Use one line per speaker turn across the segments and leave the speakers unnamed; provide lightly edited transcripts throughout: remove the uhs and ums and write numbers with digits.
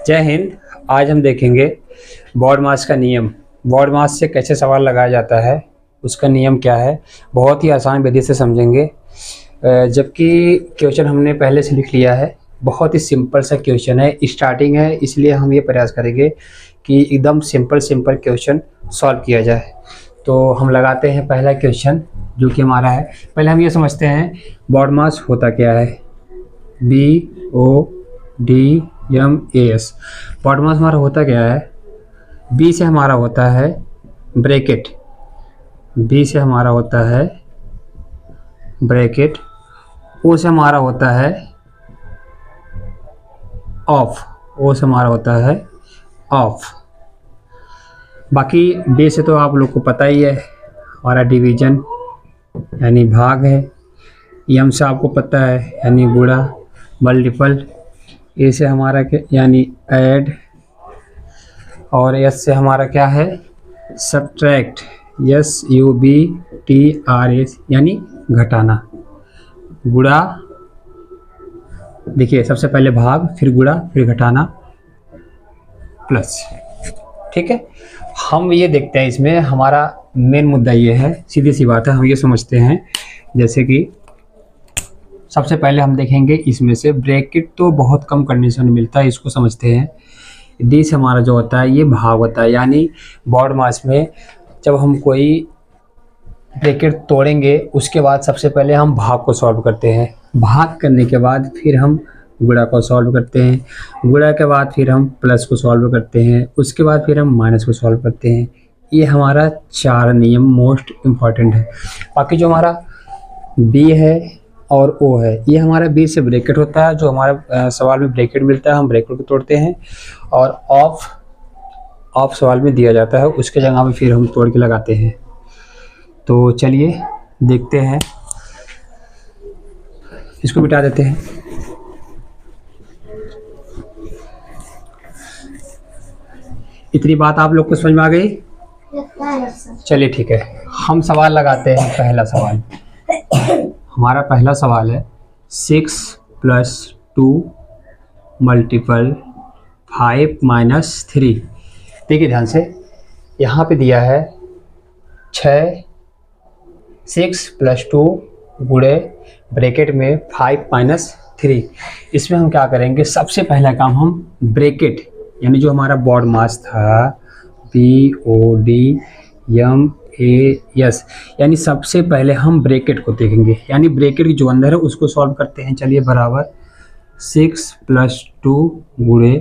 जय हिंद। आज हम देखेंगे बॉड मास का नियम। बॉड मास से कैसे सवाल लगाया जाता है, उसका नियम क्या है, बहुत ही आसान विधि से समझेंगे। जबकि क्वेश्चन हमने पहले से लिख लिया है, बहुत ही सिंपल सा क्वेश्चन है, स्टार्टिंग है, इसलिए हम ये प्रयास करेंगे कि एकदम सिंपल क्वेश्चन सॉल्व किया जाए। तो हम लगाते हैं पहला क्वेश्चन जो कि हमारा है। पहले हम ये समझते हैं बॉड मास होता क्या है। BODMAS बॉड मास हमारा होता क्या है। B से हमारा होता है ब्रैकेट, B से हमारा होता है ब्रैकेट, O से हमारा होता है ऑफ, O से हमारा होता है ऑफ। बाकी B से तो आप लोग को पता ही है, हमारा डिवीजन यानी भाग है। M से आपको पता है यानी गुणा, मल्टीपल। A से हमारा क्या यानी ऐड, और S से हमारा क्या है सब्ट्रैक्ट, SUBTRACT यानी घटाना। गुणा, देखिए सबसे पहले भाग, फिर गुणा, फिर घटाना, प्लस। ठीक है, हम ये देखते हैं इसमें हमारा मेन मुद्दा ये है, सीधी सी बात है, हम ये समझते हैं जैसे कि सबसे पहले हम देखेंगे इसमें से ब्रैकेट तो बहुत कम कंडीशन में मिलता है, इसको समझते हैं। डी से हमारा जो होता है ये भाग होता है, यानी बॉड मास में जब हम कोई ब्रैकेट तोड़ेंगे उसके बाद सबसे पहले हम भाग को सॉल्व करते हैं, भाग करने के बाद फिर हम गुणा को सॉल्व करते हैं, गुणा के बाद फिर हम प्लस को सॉल्व करते हैं, उसके बाद फिर हम माइनस को सॉल्व करते हैं। ये हमारा 4 नियम मोस्ट इम्पॉर्टेंट है। बाकी जो हमारा बी है और ओ है, ये हमारा बी से ब्रैकेट होता है, जो हमारा सवाल में ब्रैकेट मिलता है हम ब्रैकेट को तोड़ते हैं, और ऑफ सवाल में दिया जाता है, उसके जगह पे फिर हम तोड़ के लगाते हैं। तो चलिए देखते हैं, इसको मिटा देते हैं। इतनी बात आप लोग को समझ में आ गई? चलिए ठीक है, हम सवाल लगाते हैं। पहला सवाल, हमारा पहला सवाल है 6 + 2 × 5 - 3। देखिए ध्यान से, यहाँ पे दिया है 6 + 2 गुणे ब्रैकेट में 5 - 3। इसमें हम क्या करेंगे, सबसे पहला काम हम ब्रैकेट यानी जो हमारा बॉड मास था BODMAS, यानी सबसे पहले हम ब्रैकेट को देखेंगे, यानी ब्रैकेट की जो अंदर है उसको सॉल्व करते हैं। चलिए, बराबर 6 + 2 गुणे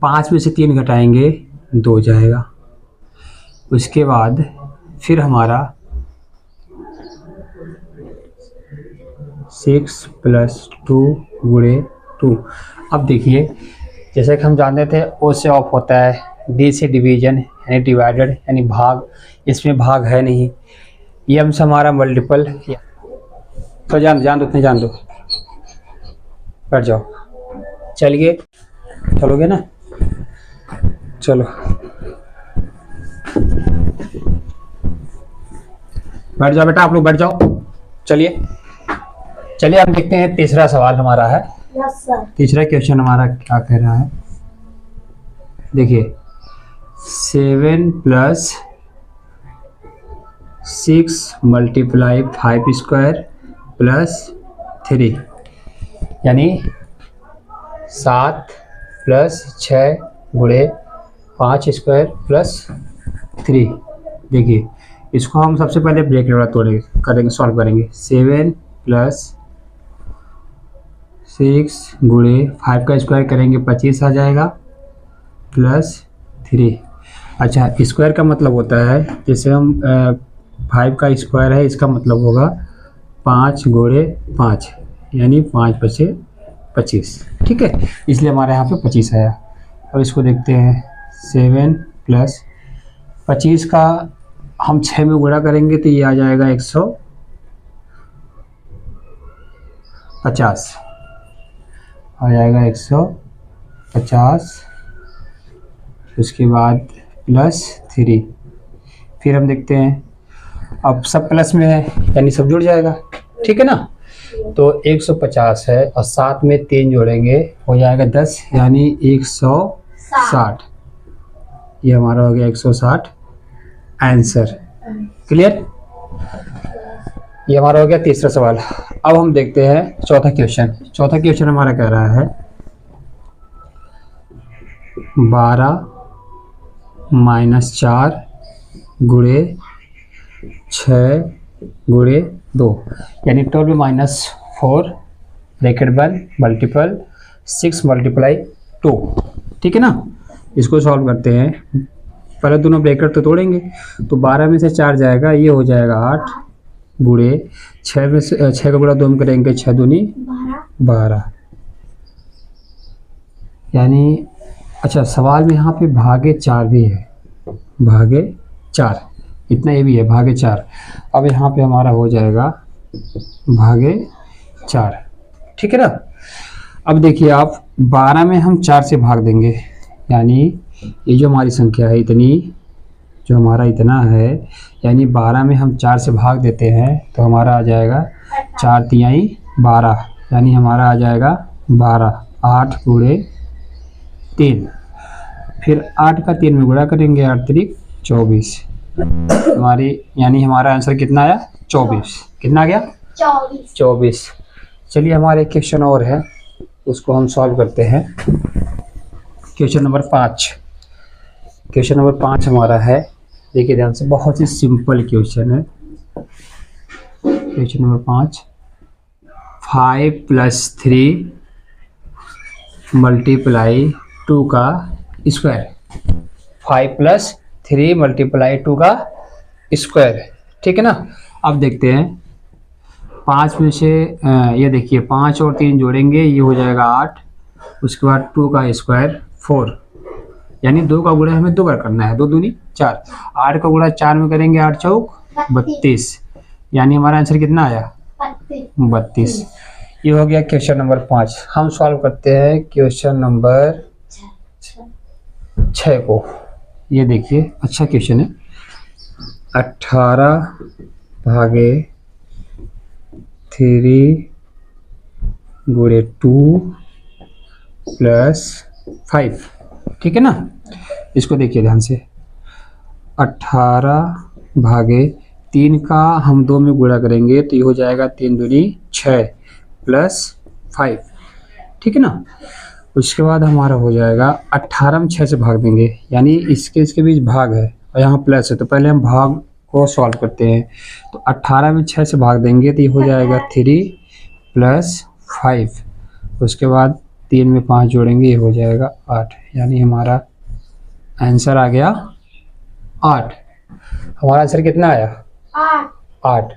5 में से 3 घटाएंगे 2 जाएगा। उसके बाद फिर हमारा 6 + 2 गुणे 2। अब देखिए, जैसे कि हम जानते थे ओ से ऑफ होता है, डी से डिवीजन यानी डिवाइडेड यानी भाग, इसमें भाग है नहीं। एम से हमारा मल्टीपल, तो जान दो, बैठ जाओ। चलिए, चलोगे ना? चलो बैठ जाओ बेटा, आप लोग बैठ जाओ। चलिए हम देखते हैं तीसरा सवाल हमारा है। तीसरा क्वेश्चन हमारा क्या कह रहा है, देखिए 7 + 6 × 5² + 3, यानी 7 + 6 गुणे 5² + 3। देखिए, इसको हम सबसे पहले ब्रैकेट वाला करेंगे, सॉल्व करेंगे। 7 + 6 गुणे 5 का स्क्वायर करेंगे 25 आ जाएगा, + 3। अच्छा, स्क्वायर का मतलब होता है, जैसे हम 5 का स्क्वायर है, इसका मतलब होगा 5 गुणे 5 यानी 5 × 5 = 25। ठीक है, इसलिए हमारे यहाँ पे 25 आया। अब इसको देखते हैं, 7 + 25 का हम 6 में गुणा करेंगे तो ये आ जाएगा 150, आ जाएगा 150। उसके बाद +3, फिर हम देखते हैं, अब सब प्लस में है यानी सब जुड़ जाएगा। ठीक है ना? तो 150 है और साथ में 3 जोड़ेंगे हो जाएगा 10, यानी 110 60। ये हमारा हो गया 160 आंसर। क्लियर? ये हमारा हो गया तीसरा सवाल। अब हम देखते हैं चौथा क्वेश्चन। चौथा क्वेश्चन हमारा कह रहा है 12 - 4 गुणे 6 गुणे 2 यानी 12 - 4 ब्रैकेट 1 मल्टीपल 6 × 2। ठीक है ना? इसको सॉल्व करते हैं। पहले दोनों ब्रैकेट तो तोड़ेंगे, तो 12 में से 4 जाएगा, ये हो जाएगा 8 गुणे 6 में से 6 का गुणा 2 में करेंगे 6 दूनी 12 यानी अच्छा सवाल में यहाँ पे भागे 4 भी है, भागे 4 इतना ये भी है, भागे 4। अब यहाँ पे हमारा हो जाएगा भागे 4। ठीक है ना? अब देखिए आप 12 में हम 4 से भाग देंगे, यानी ये जो हमारी संख्या है इतनी, जो हमारा इतना है, यानी 12 में हम 4 से भाग देते हैं तो हमारा आ जाएगा 4 तिहाई 12 यानी हमारा आ जाएगा 12। 8 गुणे 3, फिर 8 का 3 में गुणा करेंगे, 8 त्रिक 24 हमारी, यानी हमारा आंसर कितना आया 24। कितना आ गया 24। चलिए हमारे एक क्वेश्चन और है, उसको हम सॉल्व करते हैं। Question number 5। क्वेश्चन नंबर 5 हमारा है, देखिए ध्यान से, बहुत ही सिंपल क्वेश्चन है। क्वेश्चन नंबर 5 5 + 3 × 2 का स्क्वायर। 5 + 3 × 2 का स्क्वायर। ठीक है ना? अब देखते हैं 5 में से ये देखिए 5 और 3 जोड़ेंगे, ये हो जाएगा 8। उसके बाद 2 का स्क्वायर 4 यानी 2 का गुणा हमें 2 बार करना है, 2 दूनी 4। 8 का गुणा 4 में करेंगे, 8 चौक 32 यानी हमारा आंसर कितना आया 32। ये हो गया क्वेश्चन नंबर 5। हम सॉल्व करते हैं क्वेश्चन नंबर 6 को। ये देखिए अच्छा क्वेश्चन है। 18 भागे 3 गुणे 2 + 5। ठीक है ना? इसको देखिए ध्यान से। 18 भागे 3 का हम 2 में गुणा करेंगे तो ये हो जाएगा 3 दूनी 6 + 5। ठीक है ना? उसके बाद हमारा हो जाएगा 18 में 6 से भाग देंगे, यानी इसके बीच भाग है और यहाँ प्लस है, तो पहले हम भाग को सॉल्व करते हैं। तो 18 में 6 से भाग देंगे तो ये हो जाएगा 3 + 5। उसके बाद 3 में 5 जोड़ेंगे, ये हो जाएगा 8 यानी हमारा आंसर आ गया 8। हमारा आंसर कितना आया 8।